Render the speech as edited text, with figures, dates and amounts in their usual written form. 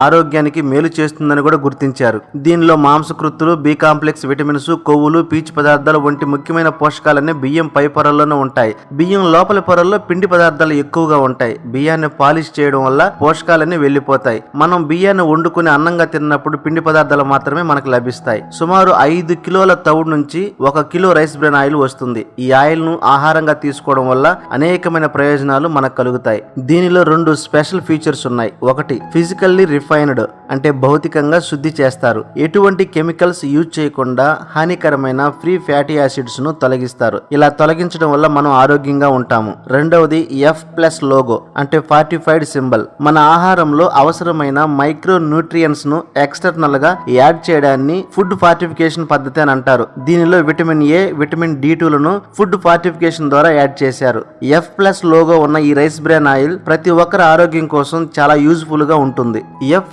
ఆరోగ్యానికి మేలు చేస్తుందని కూడా గుర్తించారు. దీనిలో మాంసకృత్తులు, బి కాంప్లెక్స్ విటమిన్స్, కొవ్వులు, పీచు పదార్థాలు వంటి ముఖ్యమైన పోషకాలన్నీ బియ్యం పై పొరల్లోనే ఉంటాయి. బియ్యం లోపలి పొరల్లో పిండి పదార్థాలు ఎక్కువగా ఉంటాయి. బియ్యాన్ని పాలిష్ చేయడం వల్ల పోషకాలన్నీ వెళ్లిపోతాయి. మనం బియ్యాన్ని వండుకుని అన్నంగా తిన్నప్పుడు పిండి పదార్థాలు మాత్రమే మనకు లభిస్తాయి. సుమారు 5 కిలోల తవుడు నుంచి 1 కిలో రైస్ బ్రాన్ ఆయిల్ వస్తుంది. ఈ ఆయిల్ ను ఆహారంగా తీసుకోవడం వల్ల అనేకమైన ప్రయోజనాలు మనకు కలుగుతాయి. దీనిలో 2 స్పెషల్ ఫీచర్స్ ఉన్నాయి. ఒకటి, ఫిజికల్లీ రిఫైన్డ్ అంటే భౌతికంగా శుద్ధి చేస్తారు. ఎటువంటి కెమికల్స్ యూజ్ చేయకుండా హానికరమైన ఫ్రీ ఫ్యాటీ యాసిడ్స్ ను తొలగిస్తారు. ఇలా తొలగించడం వల్ల మనం ఆరోగ్యంగా ఉంటాము. రెండవది F+ లోగో అంటే ఫార్టిఫైడ్ సింబల్. మన ఆహారంలో అవసరమైన మైక్రో న్యూట్రియన్స్ ను ఎక్స్టర్నల్ గా యాడ్ చేయడాన్ని ఫుడ్ ఫార్టిఫికేషన్ పద్ధతి అని అంటారు. దీనిలో విటమిన్ A, విటమిన్ D2 లను ఫుడ్ ఫార్టిఫికేషన్ ద్వారా యాడ్ చేశారు. F+ లోగో ఉన్న ఈ రైస్ బ్రాన్ ఆయిల్ ప్రతి ఒక్కరి ఆరోగ్యం కోసం చాలా యూజ్ఫుల్ గా ఉంటుంది.